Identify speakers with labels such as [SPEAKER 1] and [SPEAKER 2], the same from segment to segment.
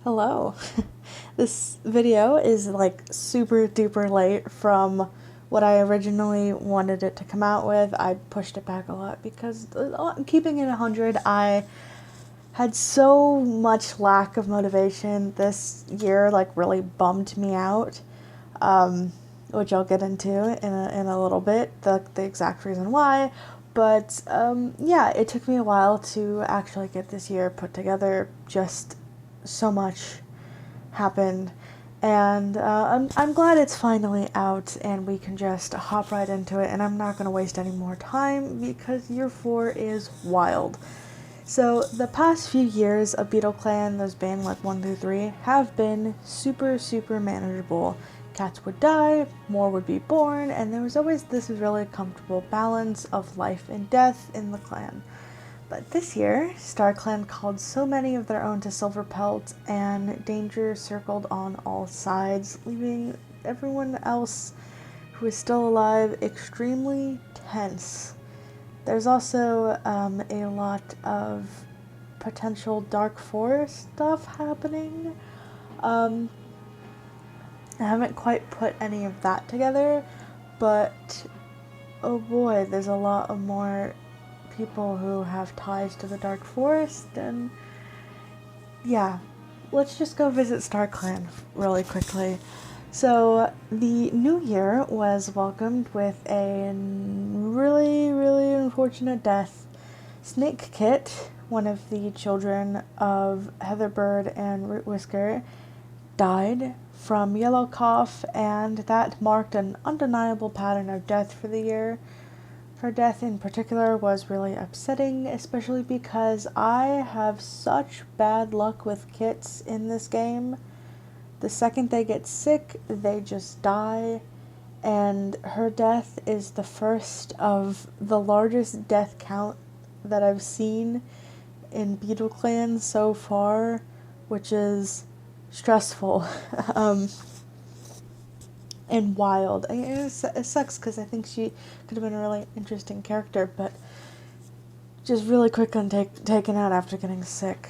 [SPEAKER 1] Hello. This video is like super duper late from what I originally wanted it to come out with. I pushed it back a lot because keeping it 100, I had so much lack of motivation this year, like really bummed me out, which I'll get into in a little bit, the exact reason why. But yeah, it took me a while to actually get this year put together. Just so much happened. And I'm glad it's finally out and we can just hop right into it. And I'm not going to waste any more time because year 4 is wild. So, the past few years of Beetleclan, those being like 1 through 3, have been super manageable. Cats would die, more would be born, and there was always this really comfortable balance of life and death in the clan. But this year, Starclan called so many of their own to Silverpelt, and danger circled on all sides, leaving everyone else who is still alive extremely tense. There's also a lot of potential Dark Forest stuff happening. Um, I haven't quite put any of that together, but oh boy, there's a lot of more people who have ties to the Dark Forest, and yeah, let's just go visit Starclan really quickly. So, the new year was welcomed with a really unfortunate death. Snake Kit, one of the children of Heatherbird and Root Whisker, died from yellow cough, and that marked an undeniable pattern of death for the year. Her death in particular was really upsetting, especially because I have such bad luck with kits in this game. The second they get sick, they just die, and her death is the first of the largest death count that I've seen in Beetleclan so far, which is stressful. um, and wild. It sucks because I think she could have been a really interesting character, but just really quick on taken out after getting sick.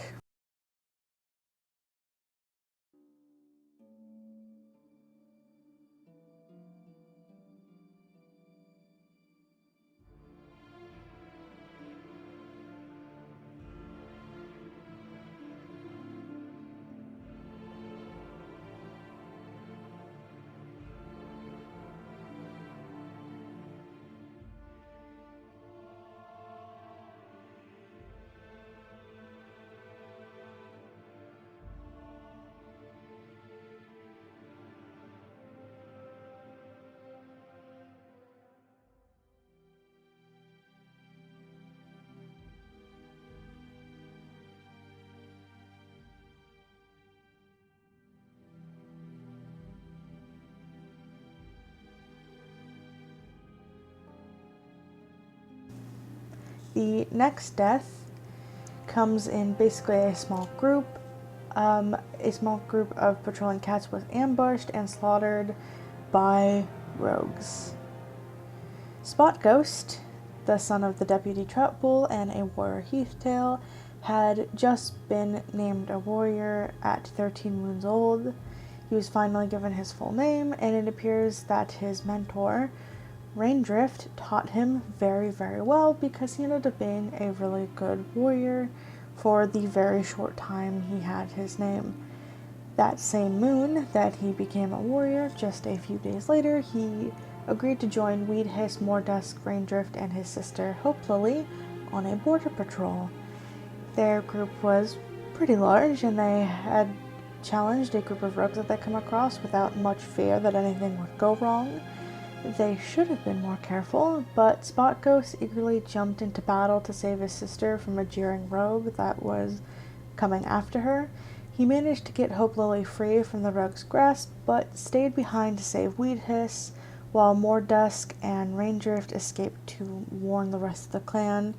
[SPEAKER 1] The next death comes in basically a small group. A small group of patrolling cats was ambushed and slaughtered by rogues. Spot Ghost, the son of the deputy trout bull and a warrior Heathtail, had just been named a warrior at 13 wounds old. He was finally given his full name, and it appears that his mentor, Raindrift, taught him very well because he ended up being a really good warrior for the very short time he had his name. That same moon that he became a warrior, just a few days later, he agreed to join Weedhiss, Mordusk, Raindrift, and his sister Hope Lily on a border patrol. Their group was pretty large, and they had challenged a group of rogues that they come across without much fear that anything would go wrong. They should have been more careful, but Spot Ghost eagerly jumped into battle to save his sister from a jeering rogue that was coming after her. He managed to get Hope Lily free from the rogue's grasp, but stayed behind to save Weedhiss, while Mordusk and Raindrift escaped to warn the rest of the clan.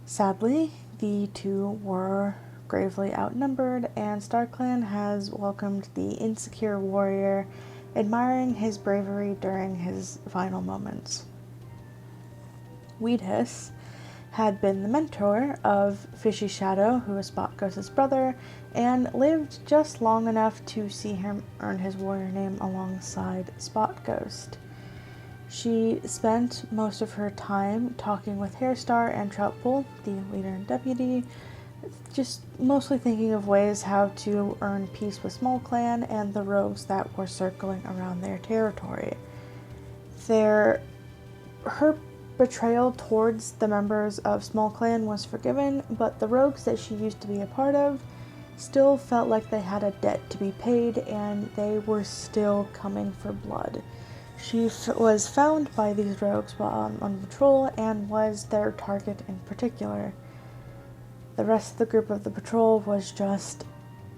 [SPEAKER 1] Sadly, the two were gravely outnumbered, and Starclan has welcomed the insecure warrior, admiring his bravery during his final moments. Weedhiss had been the mentor of Fishy Shadow, who was Spot Ghost's brother, and lived just long enough to see him earn his warrior name alongside Spot Ghost. She spent most of her time talking with Hairstar and Troutpool, the leader and deputy, just mostly thinking of ways how to earn peace with SmallClan and the rogues that were circling around their territory. Her betrayal towards the members of SmallClan was forgiven, but the rogues that she used to be a part of still felt like they had a debt to be paid, and they were still coming for blood. She was found by these rogues while on patrol and was their target in particular. The rest of the group of the patrol was just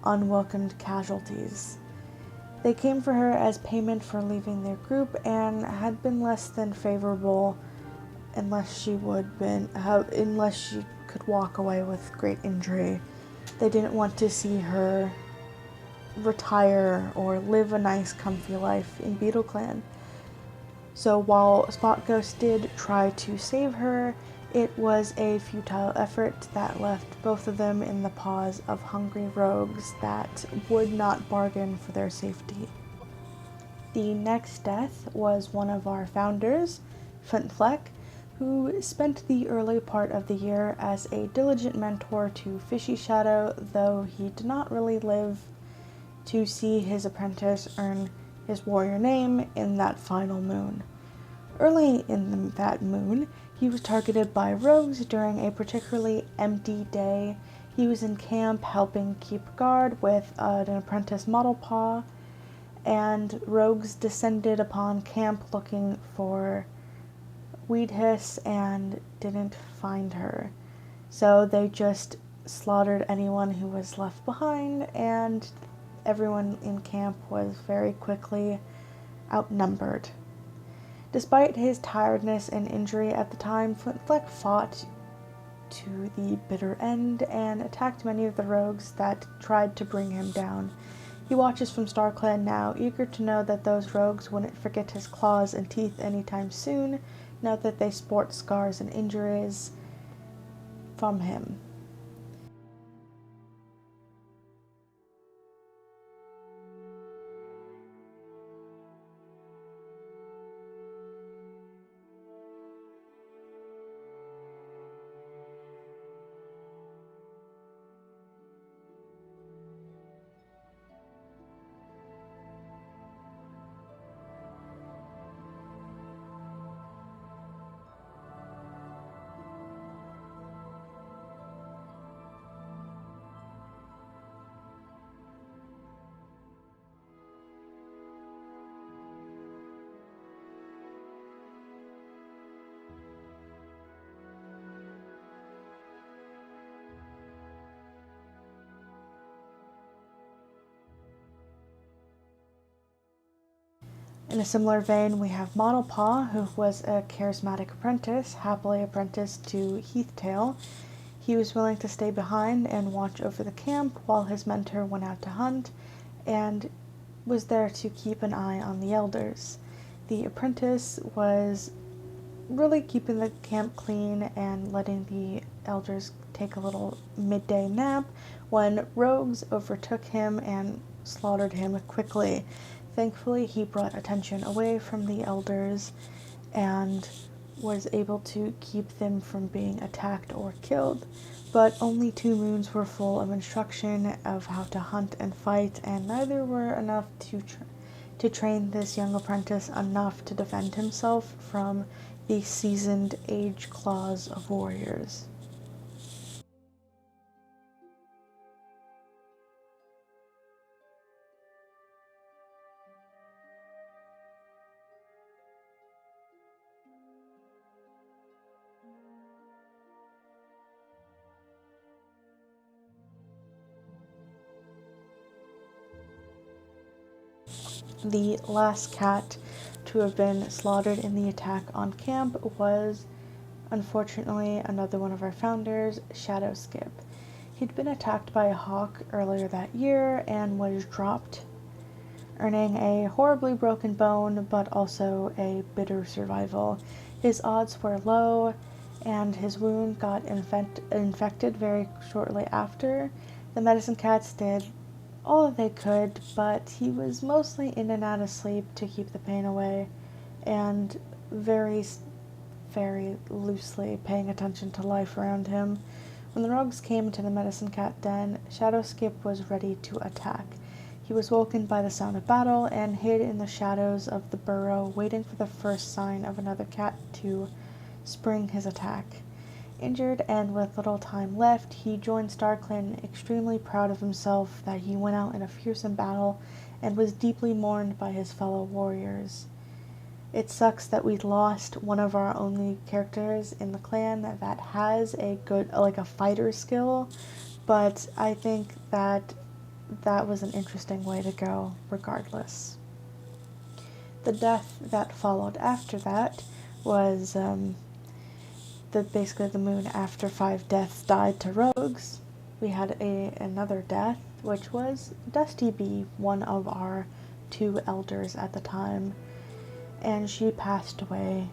[SPEAKER 1] unwelcomed casualties. They came for her as payment for leaving their group and had been less than favorable unless she could walk away with great injury. They didn't want to see her retire or live a nice, comfy life in Beetleclan. So while Spot Ghost did try to save her, it was a futile effort that left both of them in the paws of hungry rogues that would not bargain for their safety. The next death was one of our founders, Fleck, who spent the early part of the year as a diligent mentor to Fishy Shadow, though he did not really live to see his apprentice earn his warrior name in that final moon. Early in that moon, he was targeted by rogues during a particularly empty day. He was in camp helping keep guard with an apprentice Model Paw, and rogues descended upon camp looking for Weed Hiss and didn't find her. So they just slaughtered anyone who was left behind, and everyone in camp was very quickly outnumbered. Despite his tiredness and injury at the time, Fleck fought to the bitter end and attacked many of the rogues that tried to bring him down. He watches from Starclan now, eager to know that those rogues wouldn't forget his claws and teeth anytime soon, now that they sport scars and injuries from him. In a similar vein, we have Model Paw, who was a charismatic apprentice, happily apprenticed to Heathtail. He was willing to stay behind and watch over the camp while his mentor went out to hunt, and was there to keep an eye on the elders. The apprentice was really keeping the camp clean and letting the elders take a little midday nap when rogues overtook him and slaughtered him quickly. Thankfully, he brought attention away from the elders and was able to keep them from being attacked or killed. But only 2 moons were full of instruction of how to hunt and fight, and neither were enough to train this young apprentice enough to defend himself from the seasoned age claws of warriors. The last cat to have been slaughtered in the attack on camp was, unfortunately, another one of our founders, Shadow Skip. He'd been attacked by a hawk earlier that year and was dropped, earning a horribly broken bone, but also a bitter survival. His odds were low, and his wound got infected very shortly after. The medicine cats did all they could, but he was mostly in and out of sleep to keep the pain away, and very, very loosely paying attention to life around him. When the rogues came into the medicine cat den, Shadowskip was ready to attack. He was woken by the sound of battle and hid in the shadows of the burrow, waiting for the first sign of another cat to spring his attack. Injured and with little time left, he joined Starclan, extremely proud of himself that he went out in a fearsome battle and was deeply mourned by his fellow warriors. It sucks that we lost one of our only characters in the clan that has a good, like a fighter skill, but I think that was an interesting way to go regardless. The death that followed after that was basically the moon after 5 deaths died to rogues. We had another death, which was Dusty Bee, one of our 2 elders at the time, and she passed away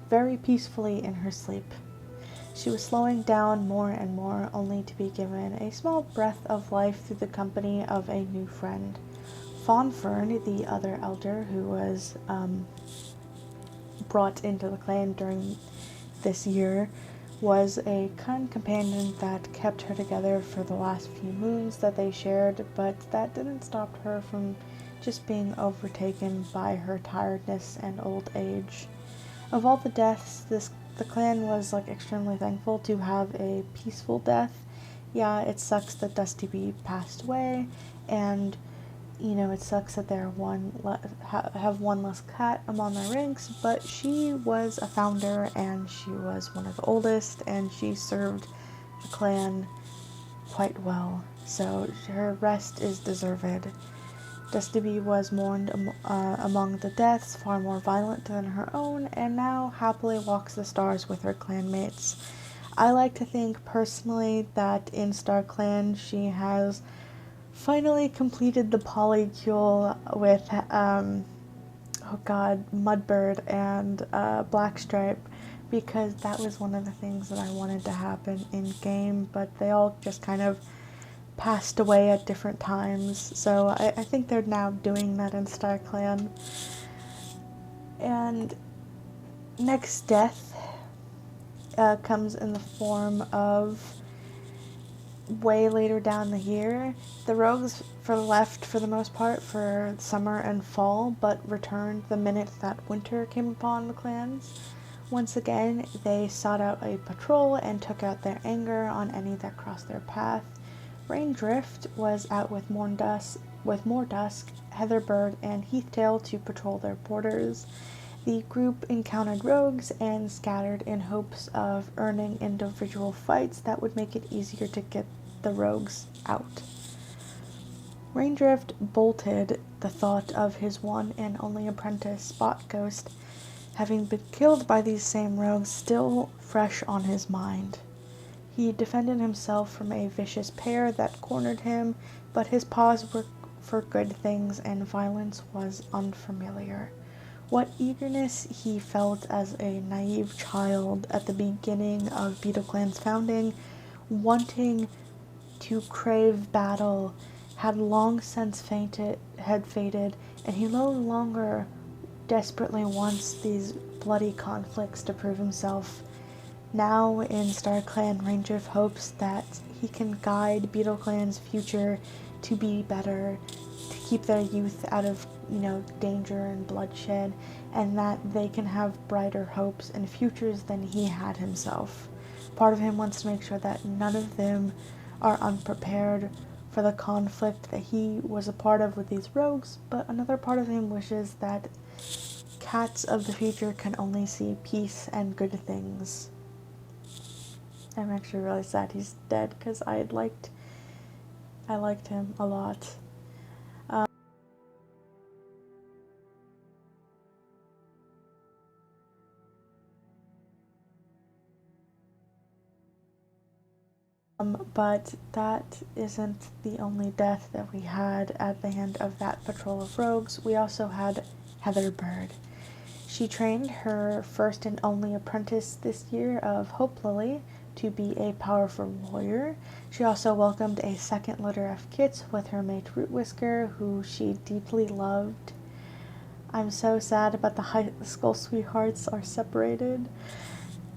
[SPEAKER 1] very peacefully in her sleep. She was slowing down more and more, only to be given a small breath of life through the company of a new friend. Fawnfern, the other elder who was brought into the clan during this year, was a kind companion that kept her together for the last few moons that they shared, but that didn't stop her from just being overtaken by her tiredness and old age. Of all the deaths, the clan was extremely thankful to have a peaceful death. Yeah, it sucks that Dusty Bee passed away, and it sucks that they're have one less cat among their ranks, but she was a founder and she was one of the oldest, and she served the clan quite well, so her rest is deserved. Dusty Bee was mourned among the deaths, far more violent than her own, and now happily walks the stars with her clanmates. I like to think personally that in Starclan she has finally completed the polycule with Mudbird and Blackstripe, because that was one of the things that I wanted to happen in game, but they all just kind of passed away at different times, so I think they're now doing that in Starclan. And next death comes in the form of way later down the year. The rogues left for the most part for summer and fall, but returned the minute that winter came upon the clans. Once again, they sought out a patrol and took out their anger on any that crossed their path. Raindrift was out with Mordusk, Heatherbird, and Heathtail to patrol their borders. The group encountered rogues and scattered in hopes of earning individual fights that would make it easier to get the rogues out. Raindrift bolted the thought of his one and only apprentice, Spot Ghost, having been killed by these same rogues, still fresh on his mind. He defended himself from a vicious pair that cornered him, but his paws were for good things and violence was unfamiliar. What eagerness he felt as a naive child at the beginning of Beetleclan's founding, wanting to crave battle, had long since faded, and he no longer desperately wants these bloody conflicts to prove himself. Now in Starclan, Raindrift hopes that he can guide Beetleclan's future to be better, to keep their youth out of, danger and bloodshed, and that they can have brighter hopes and futures than he had himself. Part of him wants to make sure that none of them are unprepared for the conflict that he was a part of with these rogues, but another part of him wishes that cats of the future can only see peace and good things. I'm actually really sad he's dead, because I liked him a lot. But that isn't the only death that we had at the hand of that patrol of rogues. We also had Heatherbird. She trained her first and only apprentice this year of Hope Lily to be a powerful warrior. She also welcomed a second litter of kits with her mate Root Whisker, who she deeply loved. I'm so sad, but the high school sweethearts are separated.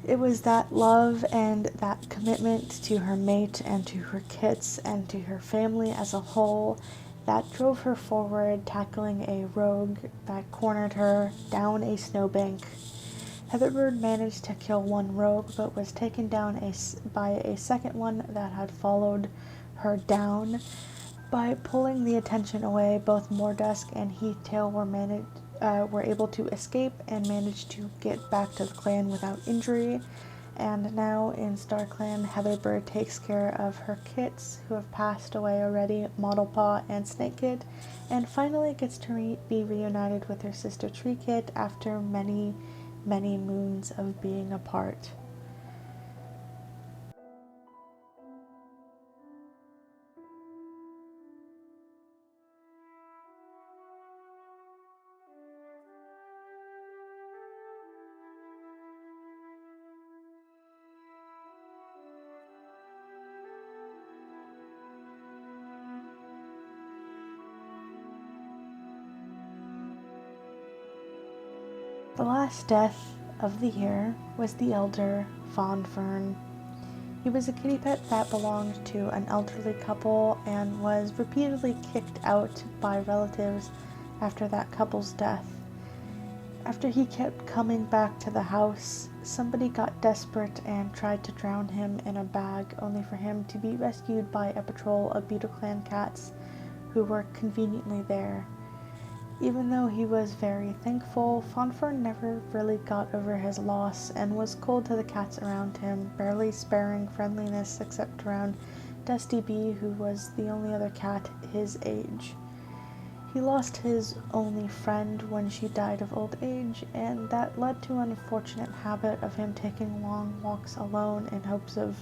[SPEAKER 1] It was that love and that commitment to her mate and to her kits and to her family as a whole that drove her forward, tackling a rogue that cornered her down a snowbank. Heatherbird managed to kill one rogue, but was taken down by a second one that had followed her down. By pulling the attention away, both Mordusk and Heathtail were able to escape and managed to get back to the clan without injury. And now in Starclan, Heatherbird takes care of her kits who have passed away already, Modelpaw and Snakekit, and finally gets to be reunited with her sister Treekit after many moons of being apart. The last death of the year was the elder Fawnfern. He was a kitty pet that belonged to an elderly couple and was repeatedly kicked out by relatives after that couple's death. After he kept coming back to the house, somebody got desperate and tried to drown him in a bag, only for him to be rescued by a patrol of Beetleclan cats who were conveniently there. Even though he was very thankful, Fawnfern never really got over his loss and was cold to the cats around him, barely sparing friendliness except around Dusty Bee, who was the only other cat his age. He lost his only friend when she died of old age, and that led to an unfortunate habit of him taking long walks alone in hopes of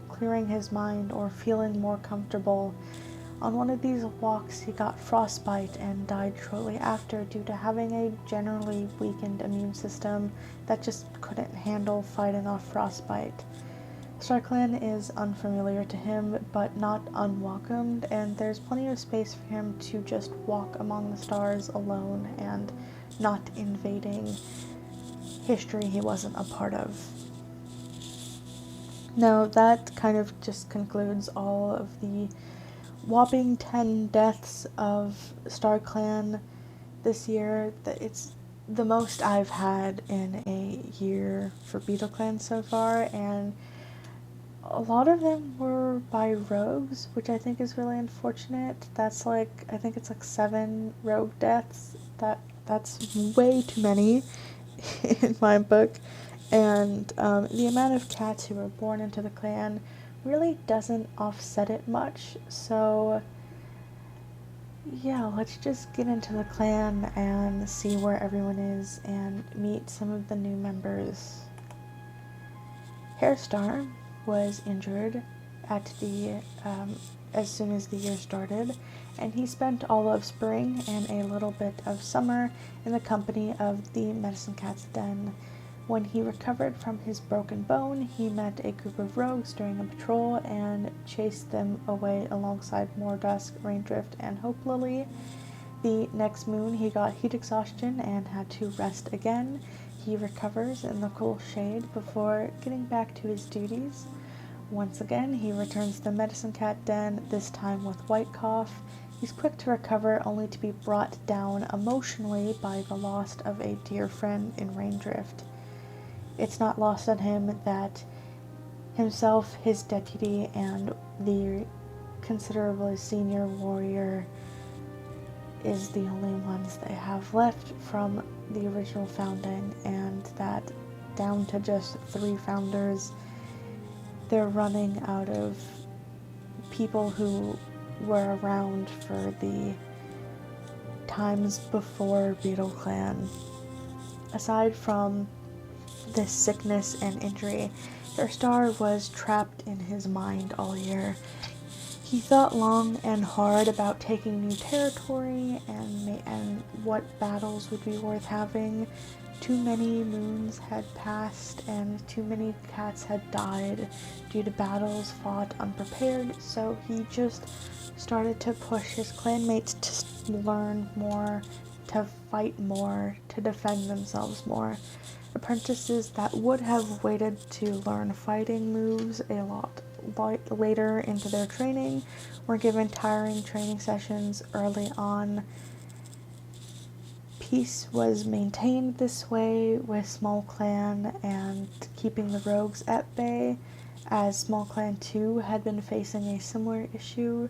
[SPEAKER 1] clearing his mind or feeling more comfortable. On one of these walks, he got frostbite and died shortly after due to having a generally weakened immune system that just couldn't handle fighting off frostbite. Starclan is unfamiliar to him, but not unwelcomed, and there's plenty of space for him to just walk among the stars alone and not invading history he wasn't a part of. Now, that kind of just concludes all of the whopping 10 deaths of Starclan this year. It's the most I've had in a year for Beetleclan so far, and a lot of them were by rogues, which I think is really unfortunate. That's I think it's 7 rogue deaths. That's way too many in my book. And the amount of cats who were born into the clan really doesn't offset it much. So yeah, let's just get into the clan and see where everyone is and meet some of the new members. Hairstar was injured at the as soon as the year started, and he spent all of spring and a little bit of summer in the company of the Medicine Cat's Den. When he recovered from his broken bone, he met a group of rogues during a patrol and chased them away alongside Mordusk, Raindrift, and Hope Lily. The next moon, he got heat exhaustion and had to rest again. He recovers in the cool shade before getting back to his duties. Once again, he returns to the Medicine Cat Den, this time with White Cough. He's quick to recover, only to be brought down emotionally by the loss of a dear friend in Raindrift. It's not lost on him that himself, his deputy, and the considerably senior warrior is the only ones they have left from the original founding, and that down to just 3 founders, they're running out of people who were around for the times before Beetleclan. Aside from this sickness and injury, Hairstar was trapped in his mind all year. He thought long and hard about taking new territory and what battles would be worth having. Too many moons had passed and too many cats had died due to battles fought unprepared, so he just started to push his clanmates to learn more, to fight more, to defend themselves more. Apprentices that would have waited to learn fighting moves a lot later into their training were given tiring training sessions early on. Peace was maintained this way with Small Clan and keeping the rogues at bay, as Small Clan 2 had been facing a similar issue,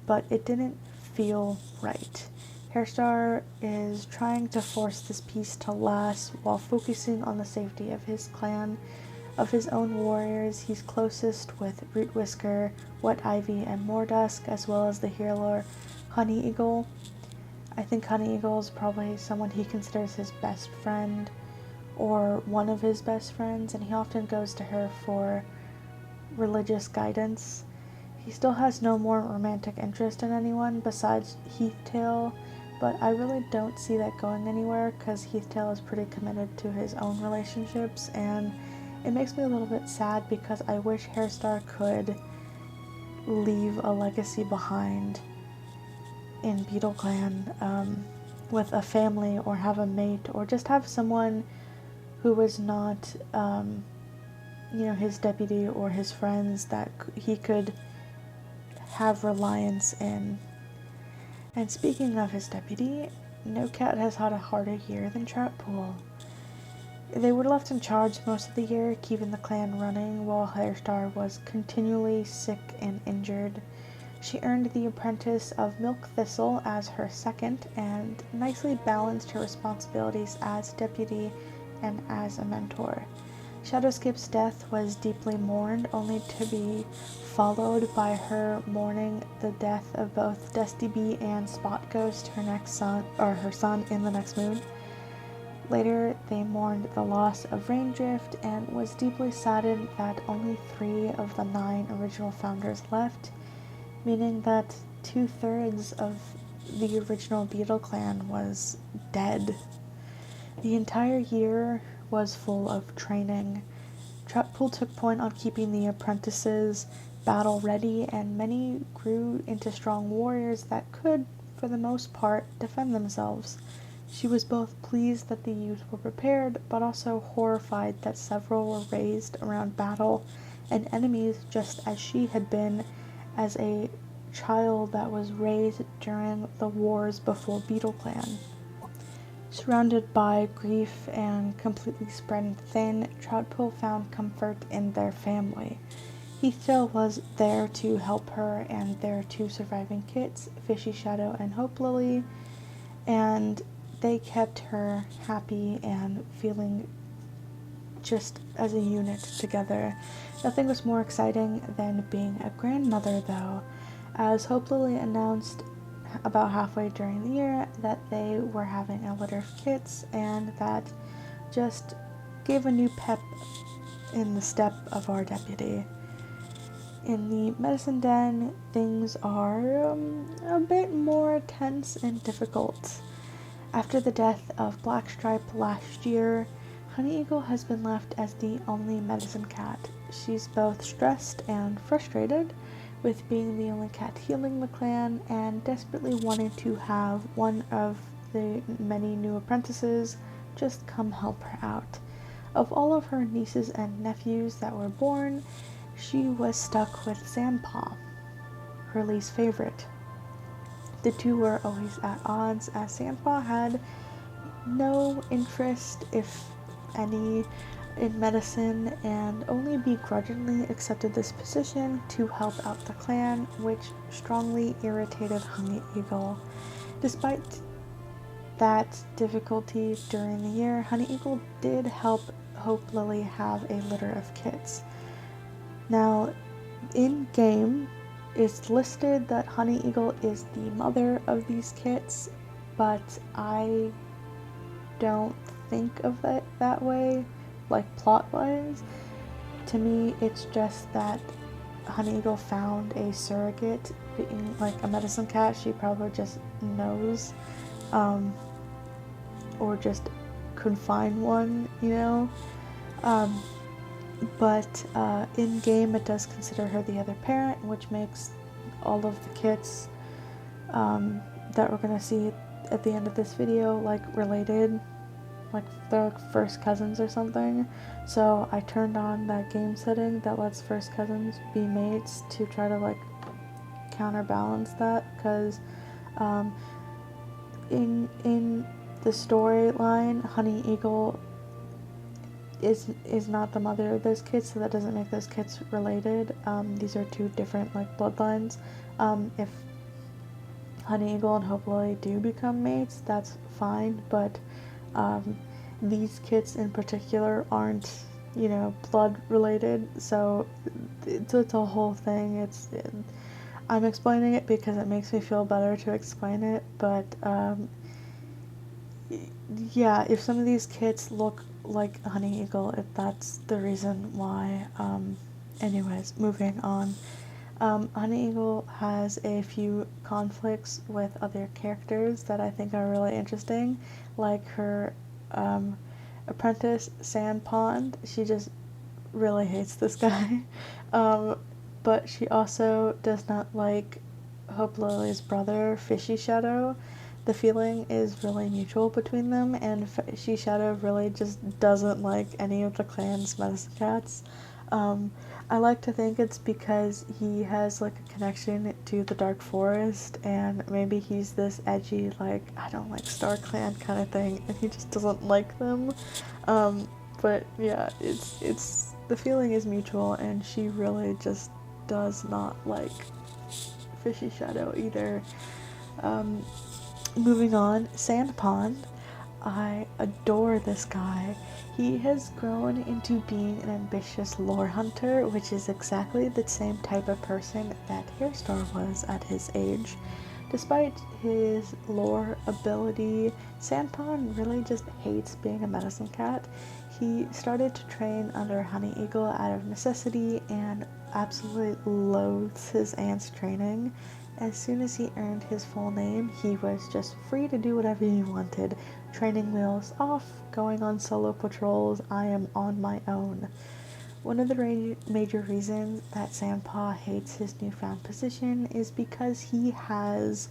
[SPEAKER 1] but it didn't feel right. Hairstar is trying to force this peace to last while focusing on the safety of his clan. Of his own warriors, he's closest with Root Whisker, Wet Ivy, and Mordusk, as well as the healer Honey Eagle. I think Honey Eagle is probably someone he considers his best friend, or one of his best friends, and he often goes to her for religious guidance. He still has no more romantic interest in anyone besides Heathtail, but I really don't see that going anywhere because Heathtail is pretty committed to his own relationships, and it makes me a little bit sad because I wish Hairstar could leave a legacy behind in Beetleclan, with a family or have a mate or just have someone who was not, his deputy or his friends that he could have reliance in. And speaking of his deputy, no cat has had a harder year than Troutpool. They were left in charge most of the year, keeping the clan running while Hairstar was continually sick and injured. She earned the apprentice of Milk Thistle as her second and nicely balanced her responsibilities as deputy and as a mentor. Shadowskip's death was deeply mourned, only to be followed by her mourning the death of both Dusty Bee and Spot Ghost, her son in the next moon. Later, they mourned the loss of Raindrift and was deeply saddened that only 3 of the 9 original founders left, meaning that 2/3 of the original Beetleclan was dead. The entire year was full of training. Troutpool took point on keeping the apprentices battle ready, and many grew into strong warriors that could, for the most part, defend themselves. She was both pleased that the youth were prepared, but also horrified that several were raised around battle and enemies just as she had been as a child that was raised during the wars before Beetleclan. Surrounded by grief and completely spread thin, Troutpool found comfort in their family. Heathtail was there to help her, and their 2 surviving kits, Fishy Shadow and Hope Lily, and they kept her happy and feeling just as a unit together. Nothing was more exciting than being a grandmother, though, as Hope Lily announced about halfway during the year that they were having a litter of kits, and that just gave a new pep in the step of our deputy. In the medicine den, things are a bit more tense and difficult. After the death of Blackstripe last year, Honey Eagle has been left as the only medicine cat. She's both stressed and frustrated with being the only cat healing the clan, and desperately wanted to have one of the many new apprentices just come help her out. Of all of her nieces and nephews that were born, she was stuck with Sandpaw, her least favorite. The 2 were always at odds, as Sandpaw had no interest, if any, in medicine, and only begrudgingly accepted this position to help out the clan, which strongly irritated Honey Eagle. Despite that difficulty during the year, Honey Eagle did help Hope Lily have a litter of kits. Now, in-game, it's listed that Honey Eagle is the mother of these kits, but I don't think of it that way, like plot-wise. To me, it's just that Honey Eagle found a surrogate being like a medicine cat, she probably just knows, or just could find one, you know. But in game it does consider her the other parent, which makes all of the kits that we're gonna see at the end of this video like related, like they're like first cousins or something. So I turned on that game setting that lets first cousins be mates to try to like counterbalance that, because in the storyline, Honey Eagle is not the mother of those kids, so that doesn't make those kids related. These are two different like bloodlines. If Honey Eagle and Hope Lily do become mates, that's fine, but these kids in particular aren't, you know, blood related, so it's a whole thing. I'm explaining it because it makes me feel better to explain it, but yeah, if some of these kids look like Honey Eagle, that's the reason why. Anyways, moving on. Honey Eagle has a few conflicts with other characters that I think are really interesting, like her apprentice Sand Pond. She just really hates this guy, but she also does not like Hope Lily's brother Fishy Shadow. The feeling is really mutual between them, and Fishy Shadow really just doesn't like any of the clan's medicine cats. I like to think it's because he has like a connection to the Dark Forest, and maybe he's this edgy, like, I don't like Starclan kind of thing, and he just doesn't like them. But yeah, it's the feeling is mutual, and she really just does not like Fishy Shadow either. Moving on, Sand Pond. I adore this guy. He has grown into being an ambitious lore hunter, which is exactly the same type of person that Hairstar was at his age. Despite his lore ability, Sand Pond really just hates being a medicine cat. He started to train under Honey Eagle out of necessity and absolutely loathes his aunt's training. As soon as he earned his full name, he was just free to do whatever he wanted. Training wheels off, going on solo patrols, I am on my own. One of the major reasons that Sandpaw hates his newfound position is because he has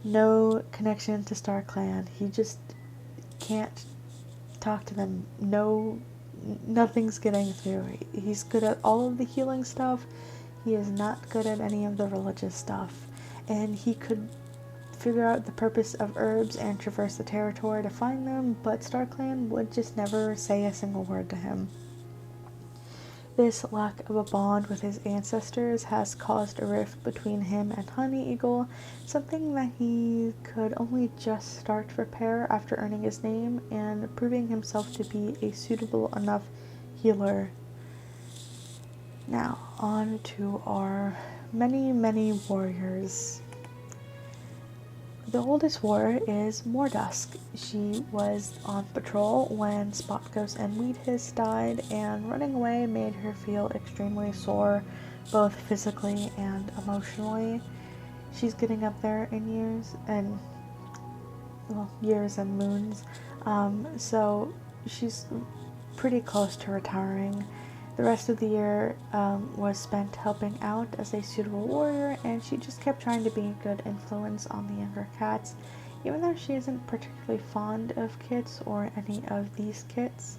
[SPEAKER 1] no connection to Starclan. He just can't talk to them. Nothing's getting through. He's good at all of the healing stuff. He is not good at any of the religious stuff, and he could figure out the purpose of herbs and traverse the territory to find them, but Starclan would just never say a single word to him. This lack of a bond with his ancestors has caused a rift between him and Honey Eagle, something that he could only just start to repair after earning his name and proving himself to be a suitable enough healer. Now, on to our many warriors. The oldest warrior is Mordusk. She was on patrol when Spot Ghost and Weedhiss died, and running away made her feel extremely sore, both physically and emotionally. She's getting up there in years and moons, so she's pretty close to retiring. The rest of the year was spent helping out as a suitable warrior, and she just kept trying to be a good influence on the younger cats, even though she isn't particularly fond of kits or any of these kits.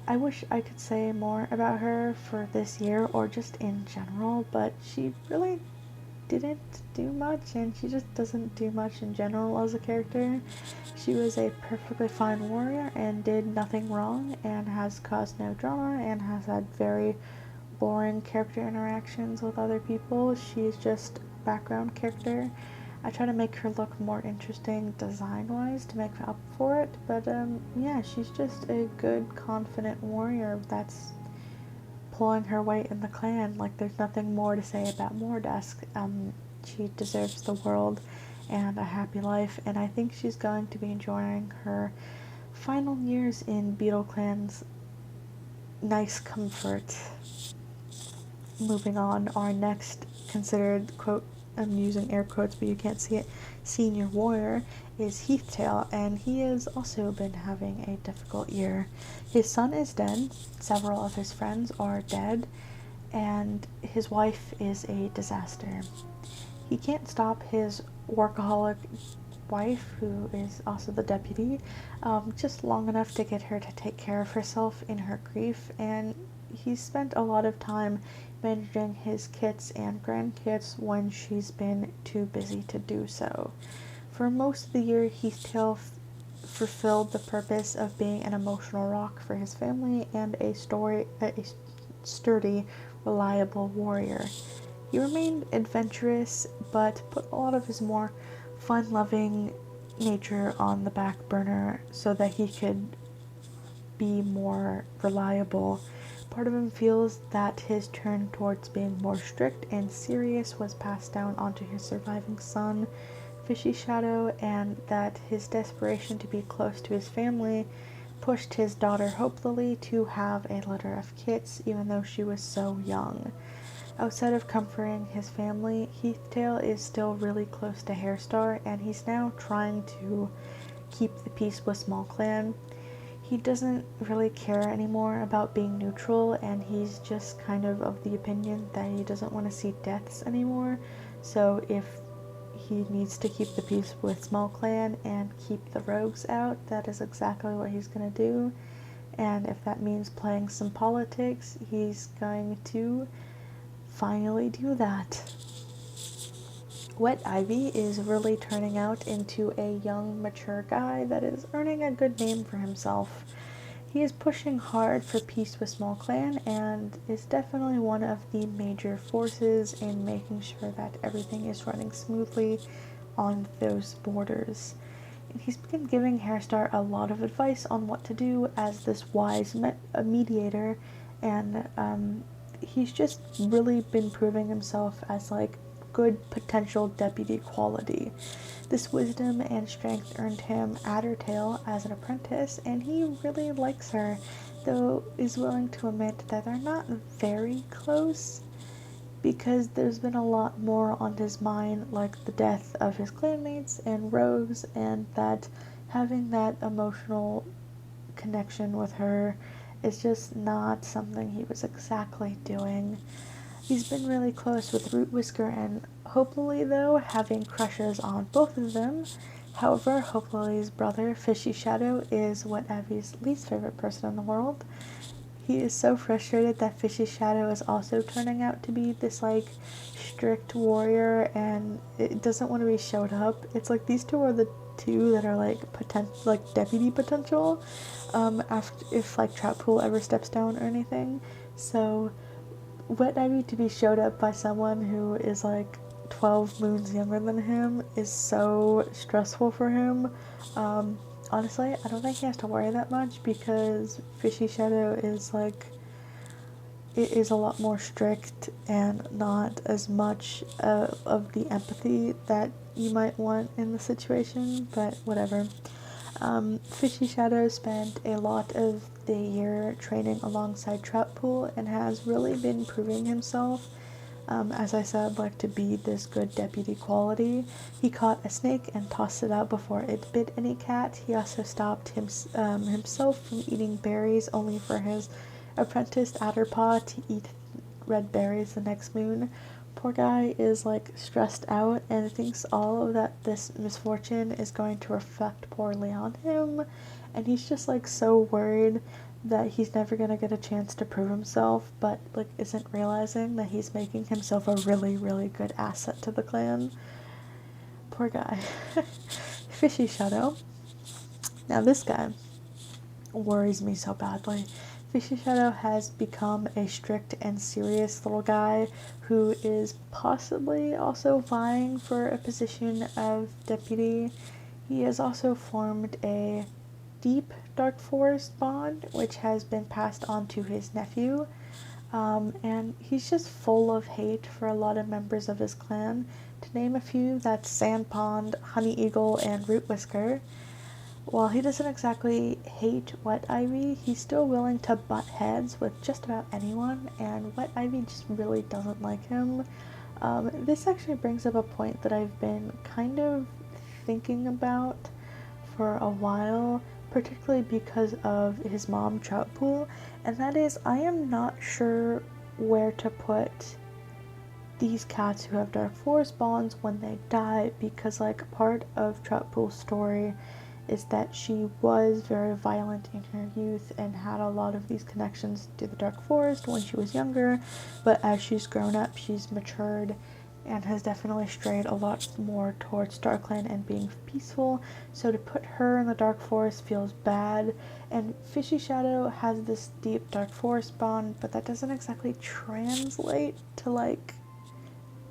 [SPEAKER 1] I wish I could say more about her for this year or just in general, but she really didn't do much, and she just doesn't do much in general as a character. She was a perfectly fine warrior and did nothing wrong, and has caused no drama, and has had very boring character interactions with other people. She's just a background character. I try to make her look more interesting design-wise to make up for it, but yeah, she's just a good, confident warrior that's pulling her weight in the clan. Like, there's nothing more to say about Mordusk. She deserves the world and a happy life, and I think she's going to be enjoying her final years in Beetleclan's nice comfort. moving on, our next considered, quote, I'm using air quotes but you can't see it, senior warrior is Heathtail, and he has also been having a difficult year. His son is dead, several of his friends are dead, and his wife is a disaster. He can't stop his workaholic wife, who is also the deputy, just long enough to get her to take care of herself in her grief, and he's spent a lot of time managing his kids and grandkids when she's been too busy to do so. For most of the year, Heathtail fulfilled the purpose of being an emotional rock for his family and a sturdy, reliable warrior. He remained adventurous, but put a lot of his more fun-loving nature on the back burner so that he could be more reliable. Part of him feels that his turn towards being more strict and serious was passed down onto his surviving son, Fishy Shadow, and that his desperation to be close to his family pushed his daughter Hope Lily to have a litter of kits even though she was so young. Outside of comforting his family, Heathtail is still really close to Hairstar, and he's now trying to keep the peace with Small Clan. He doesn't really care anymore about being neutral, and he's just kind of the opinion that he doesn't want to see deaths anymore. So if he needs to keep the peace with Small Clan and keep the rogues out, that is exactly what he's going to do. And if that means playing some politics, he's going to finally do that. Wet Ivy is really turning out into a young, mature guy that is earning a good name for himself. He is pushing hard for peace with Small Clan and is definitely one of the major forces in making sure that everything is running smoothly on those borders. And he's been giving Hairstar a lot of advice on what to do as this wise mediator, and he's just really been proving himself as like good potential deputy quality. This wisdom and strength earned him Addertail as an apprentice, and he really likes her, though is willing to admit that they're not very close because there's been a lot more on his mind, like the death of his clanmates and rogues, and that having that emotional connection with her is just not something he was exactly doing. He's been really close with Root Whisker and Hope Lily, though, having crushes on both of them. However, Hope Lily's brother, Fishy Shadow, is Wet Ivy's least favorite person in the world. He is so frustrated that Fishy Shadow is also turning out to be this, like, strict warrior, and it doesn't want to be showed up. It's like these two are the two that are, like, deputy potential, after, if, like, Trout Pool ever steps down or anything. So Wet Ivy to be showed up by someone who is like 12 moons younger than him is so stressful for him. Honestly, I don't think he has to worry that much because Fishy Shadow is like, it is a lot more strict and not as much of the empathy that you might want in the situation, but whatever. Fishy Shadow spent a lot of the year training alongside Trout Pool and has really been proving himself, as I said, like to be this good deputy quality. He caught a snake and tossed it out before it bit any cat. He also stopped himself from eating berries only for his apprenticed Adderpaw to eat red berries the next moon. Poor guy is like stressed out and thinks all of that this misfortune is going to reflect poorly on him, and he's just like so worried that he's never gonna get a chance to prove himself, but like isn't realizing that he's making himself a really, really good asset to the clan. Poor guy. Fishy Shadow. Now this guy worries me so badly. Fishy Shadow has become a strict and serious little guy who is possibly also vying for a position of deputy. He has also formed a deep dark forest bond, which has been passed on to his nephew. And he's just full of hate for a lot of members of his clan. To name a few, that's Sandpond, Honey Eagle, and Root Whisker. While he doesn't exactly hate Wet Ivy, he's still willing to butt heads with just about anyone, and Wet Ivy just really doesn't like him. This actually brings up a point that I've been kind of thinking about for a while, particularly because of his mom, Troutpool, and that is, I am not sure where to put these cats who have dark forest bonds when they die, because like part of Troutpool's story is that she was very violent in her youth and had a lot of these connections to the dark forest when she was younger, but as she's grown up, she's matured and has definitely strayed a lot more towards Starclan and being peaceful, so to put her in the dark forest feels bad. And Fishy Shadow has this deep dark forest bond, but that doesn't exactly translate to like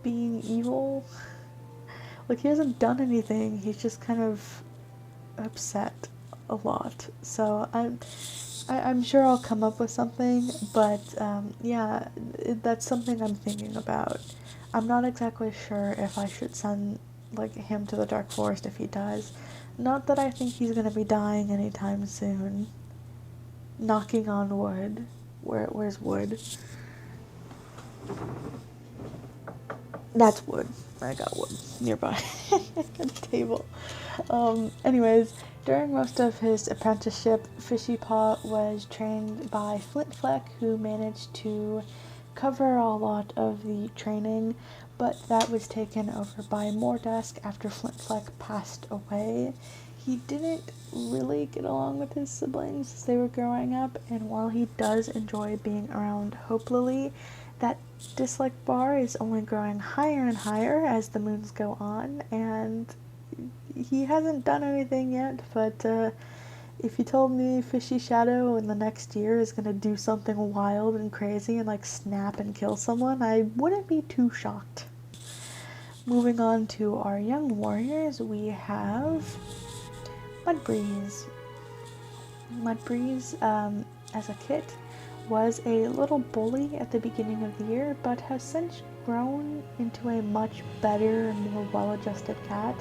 [SPEAKER 1] being evil. Like, he hasn't done anything, he's just kind of upset a lot. So I'm sure I'll come up with something, but yeah, that's something I'm thinking about. I'm not exactly sure if I should send like him to the dark forest if he does. Not that I think he's gonna be dying anytime soon. Knocking on wood. Where's wood? That's wood. I got wood nearby. A table. Anyways, during most of his apprenticeship, Fishy Paw was trained by Flintfleck, who managed to cover a lot of the training, but that was taken over by Mordesk after Flintfleck passed away. He didn't really get along with his siblings as they were growing up, and while he does enjoy being around Hope Lily, that dislike bar is only growing higher and higher as the moons go on, and he hasn't done anything yet, but if you told me Fishy Shadow in the next year is gonna do something wild and crazy and like snap and kill someone, I wouldn't be too shocked. Moving on to our young warriors, we have Mudbreeze. Mudbreeze, as a kit, was a little bully at the beginning of the year, but has since grown into a much better and more well-adjusted cat.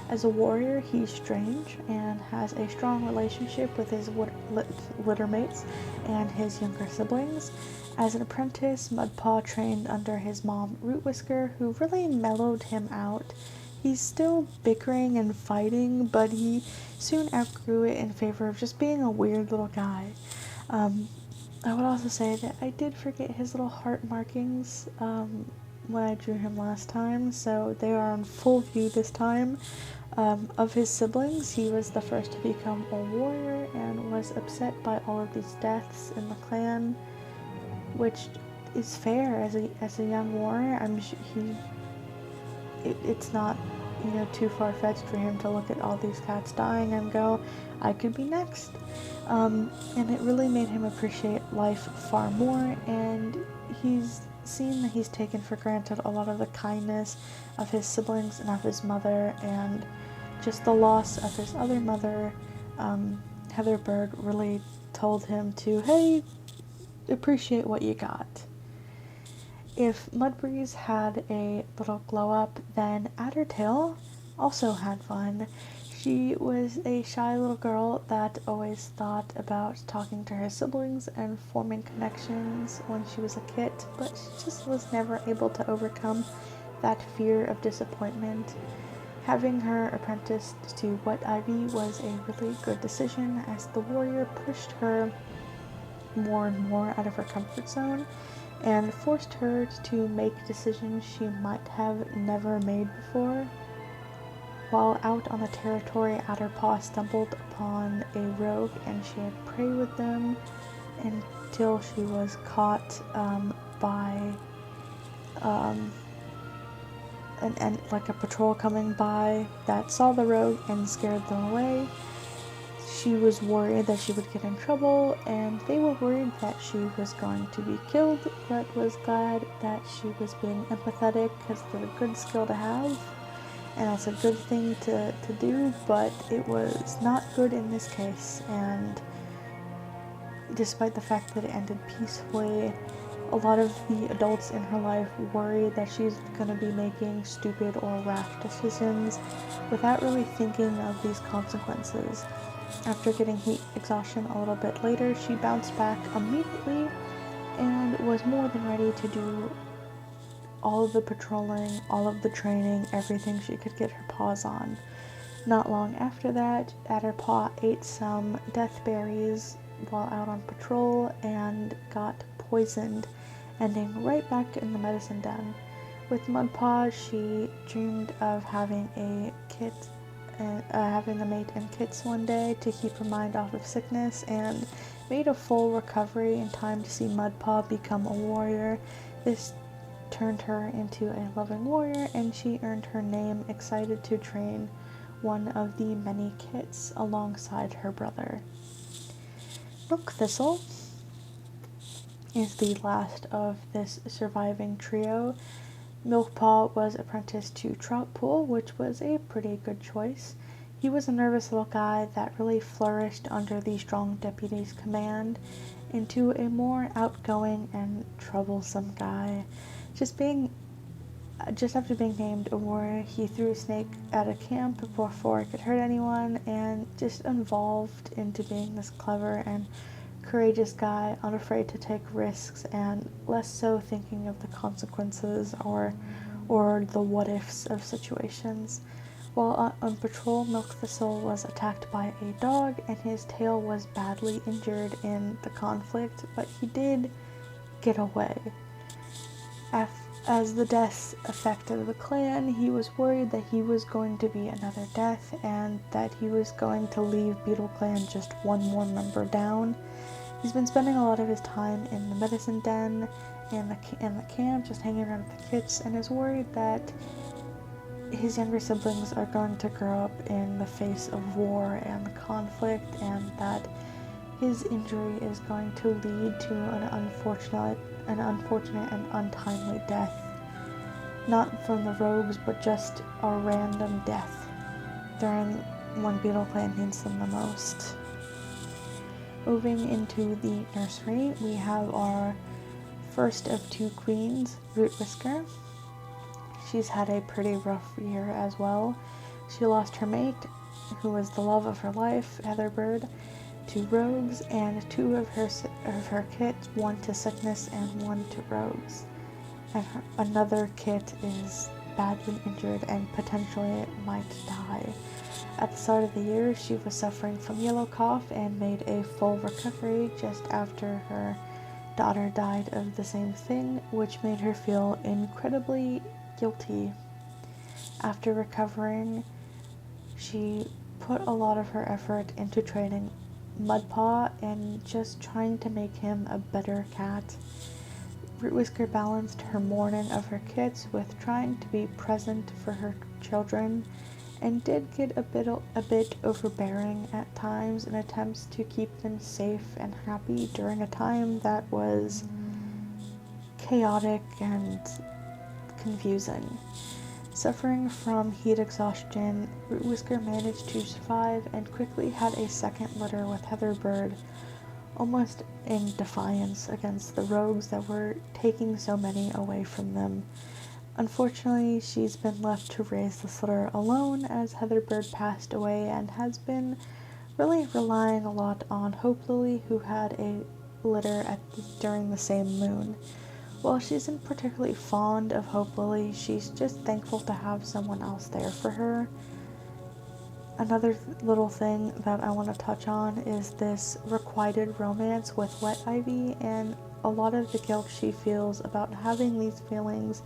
[SPEAKER 1] As a warrior, he's strange and has a strong relationship with his littermates and his younger siblings. As an apprentice, Mudpaw trained under his mom, Rootwhisker, who really mellowed him out. He's still bickering and fighting, but he soon outgrew it in favor of just being a weird little guy. I would also say that I did forget his little heart markings when I drew him last time, so they are on full view this time. Of his siblings, he was the first to become a warrior and was upset by all of these deaths in the clan, which is fair as a young warrior. It's not, too far-fetched for him to look at all these cats dying and go, I could be next. And it really made him appreciate life far more, and he's seen that he's taken for granted a lot of the kindness of his siblings and of his mother, and just the loss of his other mother. Heather Bird really told him to, hey, appreciate what you got. If Mudbreeze had a little glow up, then Addertail also had fun. She was a shy little girl that always thought about talking to her siblings and forming connections when she was a kit, but she just was never able to overcome that fear of disappointment. Having her apprenticed to Wet Ivy was a really good decision, as the warrior pushed her more and more out of her comfort zone and forced her to make decisions she might have never made before. While out on the territory, Adderpaw stumbled upon a rogue and she had prey with them until she was caught by like a patrol coming by that saw the rogue and scared them away. She was worried that she would get in trouble, and they were worried that she was going to be killed, but was glad that she was being empathetic, because it's a good skill to have, and it's a good thing to do, but it was not good in this case. And despite the fact that it ended peacefully, a lot of the adults in her life worry that she's going to be making stupid or rash decisions without really thinking of these consequences. After getting heat exhaustion a little bit later, she bounced back immediately and was more than ready to do all of the patrolling, all of the training, everything she could get her paws on. Not long after that, Adderpaw ate some death berries while out on patrol and got poisoned, ending right back in the medicine den. With Mudpaw, she dreamed of having a mate and kits one day to keep her mind off of sickness, and made a full recovery in time to see Mudpaw become a warrior. This turned her into a loving warrior, and she earned her name, excited to train one of the many kits alongside her brother. Milk Thistle is the last of this surviving trio. Milkpaw was apprenticed to Troutpool, which was a pretty good choice. He was a nervous little guy that really flourished under the strong deputy's command into a more outgoing and troublesome guy. Just after being named a warrior, he threw a snake at a camp before it could hurt anyone, and just evolved into being this clever and courageous guy, unafraid to take risks, and less so thinking of the consequences or the what-ifs of situations. While on patrol, Milk Thistle was attacked by a dog, and his tail was badly injured in the conflict, but he did get away. As the deaths affected the clan, he was worried that he was going to be another death, and that he was going to leave Beetleclan just one more member down. He's been spending a lot of his time in the medicine den and the camp, just hanging around with the kids, and is worried that his younger siblings are going to grow up in the face of war and conflict, and that his injury is going to lead to an unfortunate and untimely death. Not from the rogues, but just a random death during when Beetleclan needs them the most. Moving into the nursery, we have our first of two queens, Root Whisker. She's had a pretty rough year as well. She lost her mate, who was the love of her life, Heatherbird, to rogues, and two of her kits, one to sickness and one to rogues. And another kit is badly injured and potentially might die. At the start of the year, she was suffering from yellow cough and made a full recovery just after her daughter died of the same thing, which made her feel incredibly guilty. After recovering, she put a lot of her effort into training Mudpaw and just trying to make him a better cat. Root Whisker balanced her mourning of her kits with trying to be present for her children, and did get a bit overbearing at times in attempts to keep them safe and happy during a time that was chaotic and confusing. Suffering from heat exhaustion, Root Whisker managed to survive and quickly had a second litter with Heatherbird, almost in defiance against the rogues that were taking so many away from them. Unfortunately, she's been left to raise this litter alone as Heatherbird passed away, and has been really relying a lot on Hope Lily, who had a litter during the same moon. While she isn't particularly fond of Hope Lily, she's just thankful to have someone else there for her. Another little thing that I want to touch on is this requited romance with Wet Ivy, and a lot of the guilt she feels about having these feelings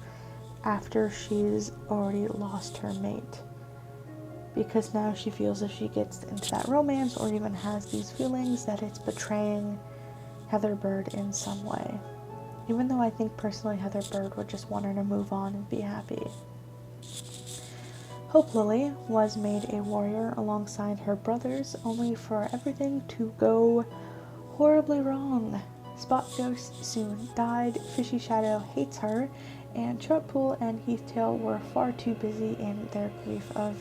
[SPEAKER 1] after she's already lost her mate. Because now she feels if she gets into that romance or even has these feelings, that it's betraying Heatherbird in some way. Even though I think personally Heatherbird would just want her to move on and be happy. Hope Lily was made a warrior alongside her brothers, only for everything to go horribly wrong. Spot Ghost soon died, Fishy Shadow hates her, and Troutpool and Heathtail were far too busy in their grief of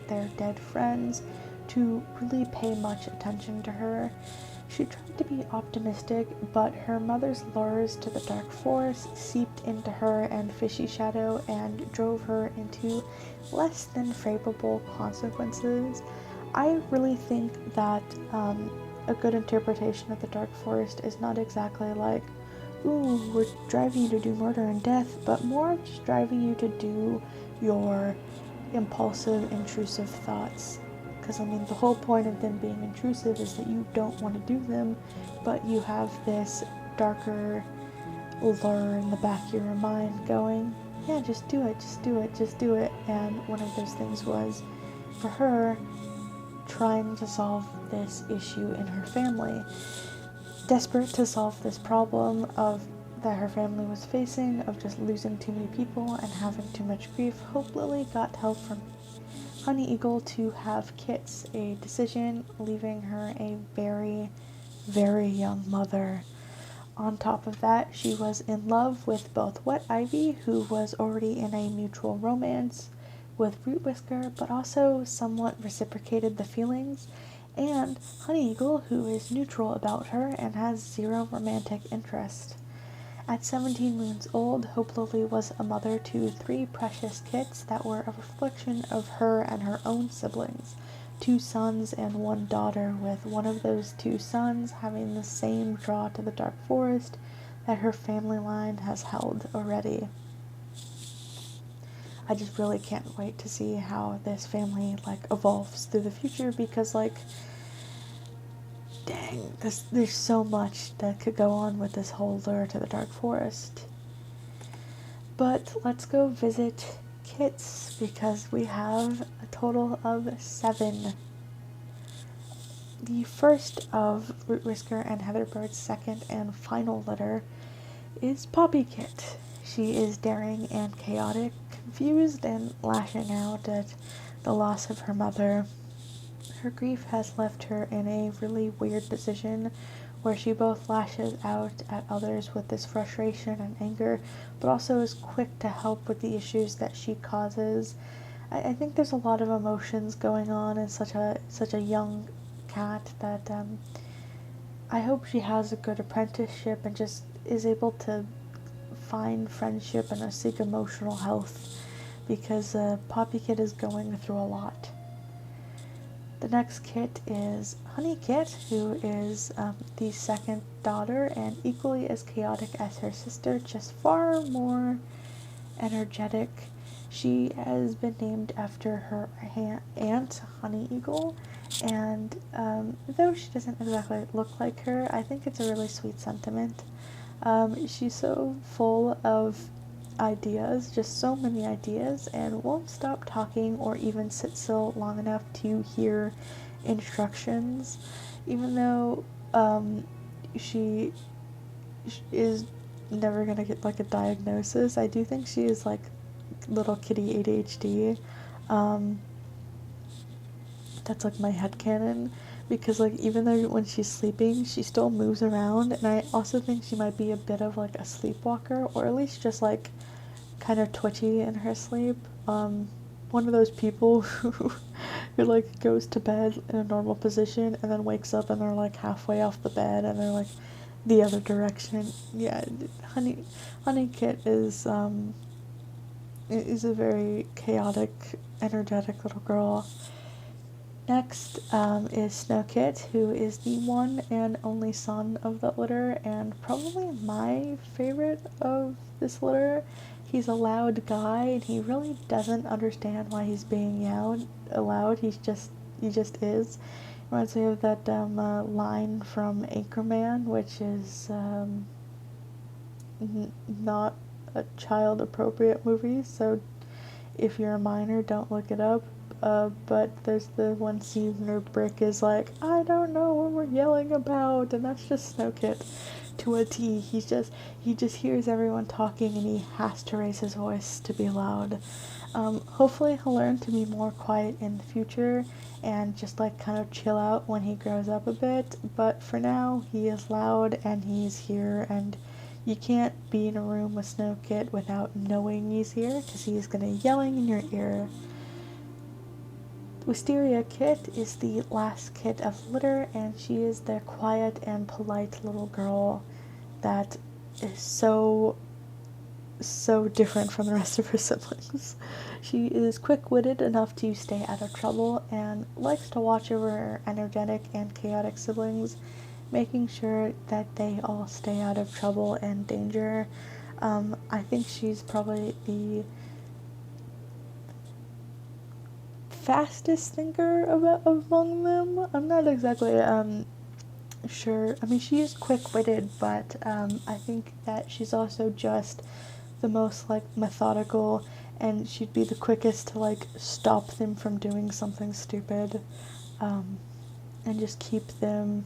[SPEAKER 1] their dead friends to really pay much attention to her. She tried to be optimistic, but her mother's lures to the dark forest seeped into her and Fishy Shadow and drove her into less than favorable consequences. I really think that a good interpretation of the dark forest is not exactly like, ooh, we're driving you to do murder and death, but more just driving you to do your impulsive, intrusive thoughts. Because, I mean, the whole point of them being intrusive is that you don't want to do them, but you have this darker lure in the back of your mind going, yeah, just do it, just do it, just do it. And one of those things was, for her, trying to solve this issue in her family. Desperate to solve this problem of that her family was facing of just losing too many people and having too much grief, Hope Lily got help from Honey Eagle to have Kits, a decision leaving her a very, very young mother. On top of that, she was in love with both Wet Ivy, who was already in a mutual romance with Root Whisker, but also somewhat reciprocated the feelings, and Honey Eagle, who is neutral about her and has zero romantic interest. At 17 moons old, Hope Lily was a mother to 3 precious kits that were a reflection of her and her own siblings, 2 sons and 1 daughter, with one of those 2 sons having the same draw to the dark forest that her family line has held already. I just really can't wait to see how this family evolves through the future, because dang, there's so much that could go on with this whole lure to the dark forest. But let's go visit Kits, because we have a total of 7. The first of Root Whisker and Heatherbird's second and final litter is Poppy Kit. She is daring and chaotic, confused and lashing out at the loss of her mother. Her grief has left her in a really weird position where she both lashes out at others with this frustration and anger, but also is quick to help with the issues that she causes. I think there's a lot of emotions going on in such a young cat that I hope she has a good apprenticeship and just is able to find friendship and seek emotional health, because Poppy Kit is going through a lot. The next kit is Honey Kit, who is the second daughter and equally as chaotic as her sister, just far more energetic. She has been named after her aunt, Honey Eagle, and though she doesn't exactly look like her, I think it's a really sweet sentiment. She's so full of ideas, just so many ideas, and won't stop talking or even sit still long enough to hear instructions, even though she is never gonna get a diagnosis. I do think she is little kitty ADHD. That's my headcanon, because even though when she's sleeping she still moves around, and I also think she might be a bit of a sleepwalker, or at least just kind of twitchy in her sleep. One of those people who goes to bed in a normal position and then wakes up and they're halfway off the bed and they're the other direction. Yeah, Honey Kit is a very chaotic, energetic little girl. Next is Snow Kit, who is the one and only son of the litter, and probably my favorite of this litter. He's a loud guy, and he really doesn't understand why he's being loud. He just is. Reminds me of that line from Anchorman, which is not a child-appropriate movie, so if you're a minor, don't look it up. But there's the one scene where Brick is I don't know what we're yelling about, and that's just Snow Kit to a T. He just hears everyone talking and he has to raise his voice to be loud. Hopefully he'll learn to be more quiet in the future and just kind of chill out when he grows up a bit, but for now he is loud and he's here, and you can't be in a room with Snow Kit without knowing he's here, because he's gonna yelling in your ear. Wisteria Kit is the last kit of litter, and she is the quiet and polite little girl that is so different from the rest of her siblings. She is quick-witted enough to stay out of trouble and likes to watch over her energetic and chaotic siblings, making sure that they all stay out of trouble and danger. I think she's probably the fastest thinker among them. I'm not exactly sure. I mean, she is quick-witted, but I think that she's also just the most like methodical, and she'd be the quickest to like stop them from doing something stupid, and just keep them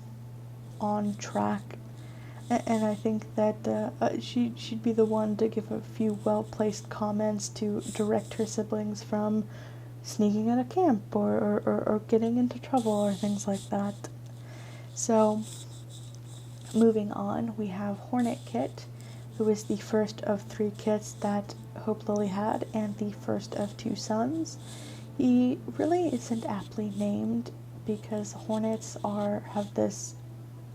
[SPEAKER 1] on track. And I think that she'd be the one to give a few well-placed comments to direct her siblings from sneaking at a camp or getting into trouble or things like that. So, moving on, we have Hornet Kit, who is the first of 3 kits that Hope Lily had and the first of 2 sons. He really isn't aptly named because hornets have this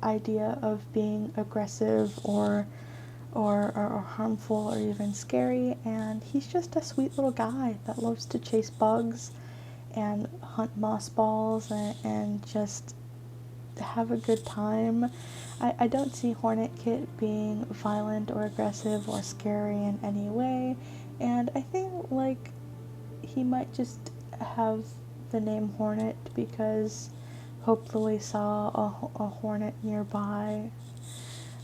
[SPEAKER 1] idea of being aggressive or harmful or even scary, and he's just a sweet little guy that loves to chase bugs and hunt moss balls and just have a good time. I don't see Hornet Kit being violent or aggressive or scary in any way, and I think like he might just have the name Hornet because Hope Lily saw a hornet nearby.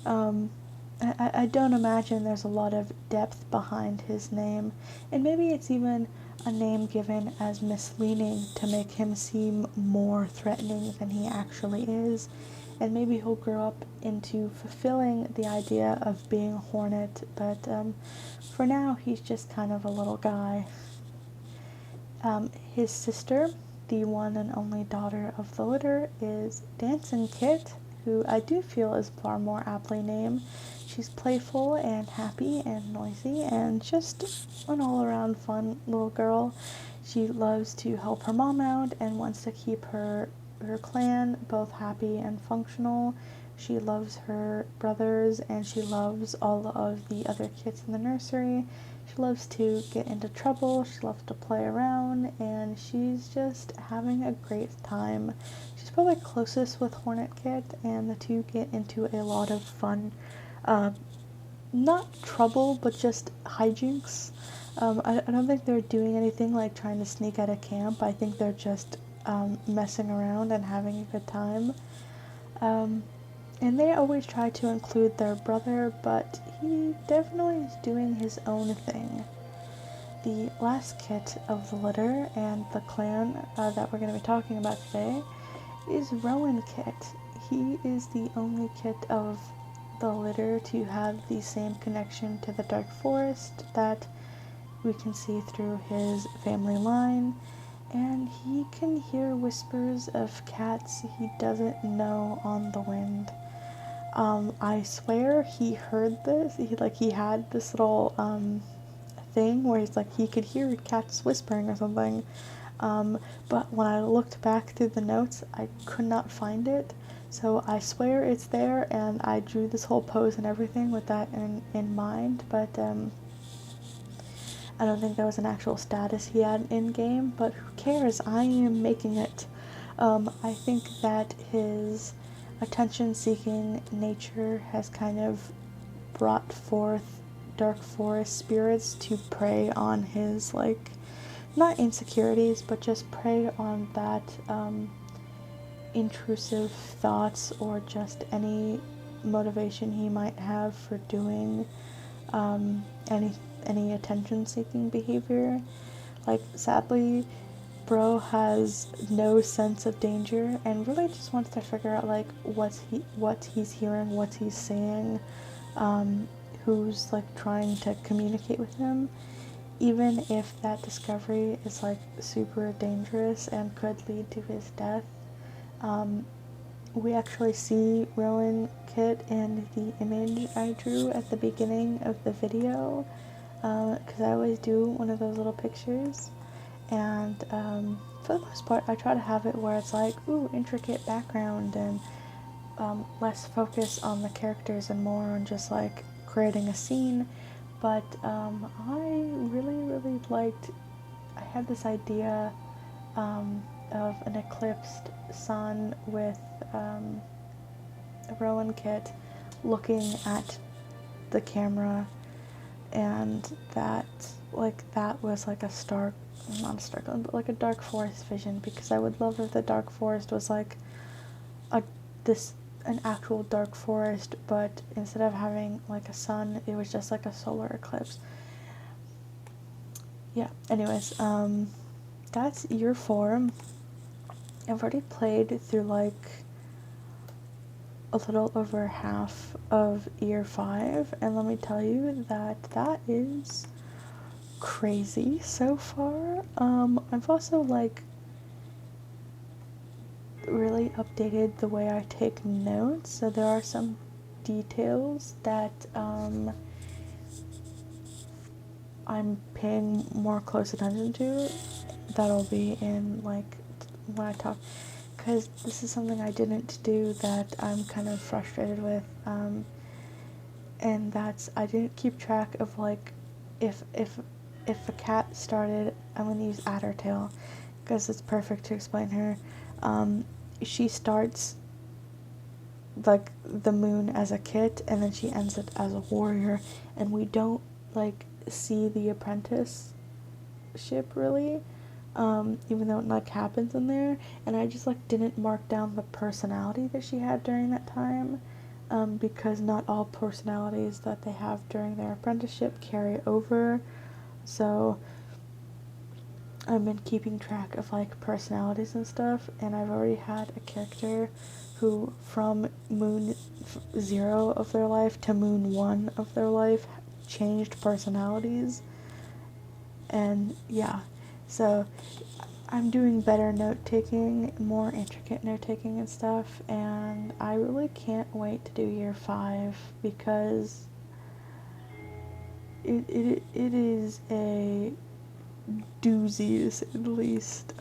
[SPEAKER 1] I don't imagine there's a lot of depth behind his name, and maybe it's even a name given as misleading to make him seem more threatening than he actually is, and maybe he'll grow up into fulfilling the idea of being a hornet, but for now he's just kind of a little guy. His sister, the one and only daughter of the litter, is Dancing Kit, who I do feel is far more aptly named. She's playful and happy and noisy and just an all-around fun little girl. She loves to help her mom out and wants to keep her clan both happy and functional. She loves her brothers and she loves all of the other kids in the nursery. She loves to get into trouble, she loves to play around, and she's just having a great time. She's probably closest with Hornet Kit, and the two get into a lot of fun, not trouble, but just hijinks. I don't think they're doing anything like trying to sneak out of camp. I think they're just messing around and having a good time. And they always try to include their brother, but he definitely is doing his own thing. The last kit of the litter and the clan that we're going to be talking about today is Rowan Kit. He is the only kit of the litter to have the same connection to the dark forest that we can see through his family line, and he can hear whispers of cats he doesn't know on the wind. I swear he heard this. He had this little thing where he's like he could hear cats whispering or something. But when I looked back through the notes, I could not find it. So I swear it's there, and I drew this whole pose and everything with that in mind. But I don't think there was an actual status he had in game. But who cares? I am making it. I think that his attention-seeking nature has kind of brought forth dark forest spirits to prey on his, like, not insecurities, but just prey on that intrusive thoughts or just any motivation he might have for doing any attention-seeking behavior. Like, sadly, Bro has no sense of danger and really just wants to figure out like what he's hearing, what he's saying, who's like trying to communicate with him, even if that discovery is like super dangerous and could lead to his death. We actually see Rowan Kit in the image I drew at the beginning of the video, because I always do one of those little pictures. And for the most part, I try to have it where it's like, ooh, intricate background and less focus on the characters and more on just like creating a scene. But I really liked I had this idea of an eclipsed sun with a Rowan kit looking at the camera, and that was like a not a Starclan, but like a dark forest vision, because I would love if the dark forest was like an actual dark forest, but instead of having like a sun, it was just like a solar eclipse. Yeah, anyways, that's year 4. I've already played through like a little over half of year 5, and let me tell you that is crazy so far. I've also like really updated the way I take notes, so there are some details that I'm paying more close attention to that'll be in like when I talk, because this is something I didn't do that I'm kind of frustrated with, and that's I didn't keep track of like if a cat started, I'm going to use Addertail because it's perfect to explain her. She starts like the moon as a kit, and then she ends it as a warrior, and we don't like see the apprenticeship really, even though it like happens in there, and I just like didn't mark down the personality that she had during that time, because not all personalities that they have during their apprenticeship carry over. So I've been keeping track of like personalities and stuff, and I've already had a character who from moon 0 of their life to moon 1 of their life changed personalities. And yeah, so I'm doing better note taking, more intricate note taking and stuff, and I really can't wait to do year 5, because it is a doozy, to say the least.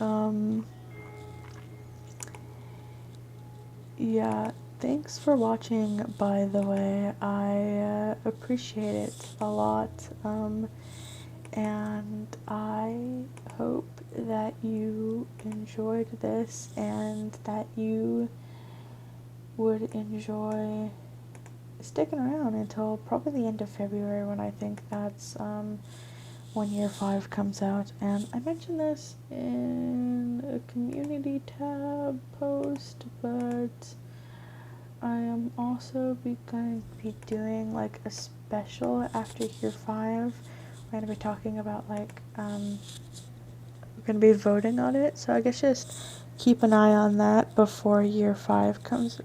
[SPEAKER 1] Yeah, thanks for watching, by the way. I appreciate it a lot, and I hope that you enjoyed this and that you would enjoy sticking around until probably the end of February, when I think that's when year 5 comes out. And I mentioned this in a community tab post, but I am also going to be doing like a special after year 5. We're going to be talking about like we're going to be voting on it, so I guess just keep an eye on that before year 5 comes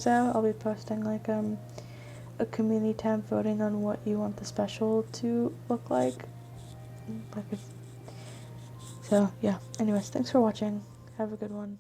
[SPEAKER 1] out. I'll be posting like a community tab voting on what you want the special to look like. So yeah, anyways, thanks for watching. Have a good one.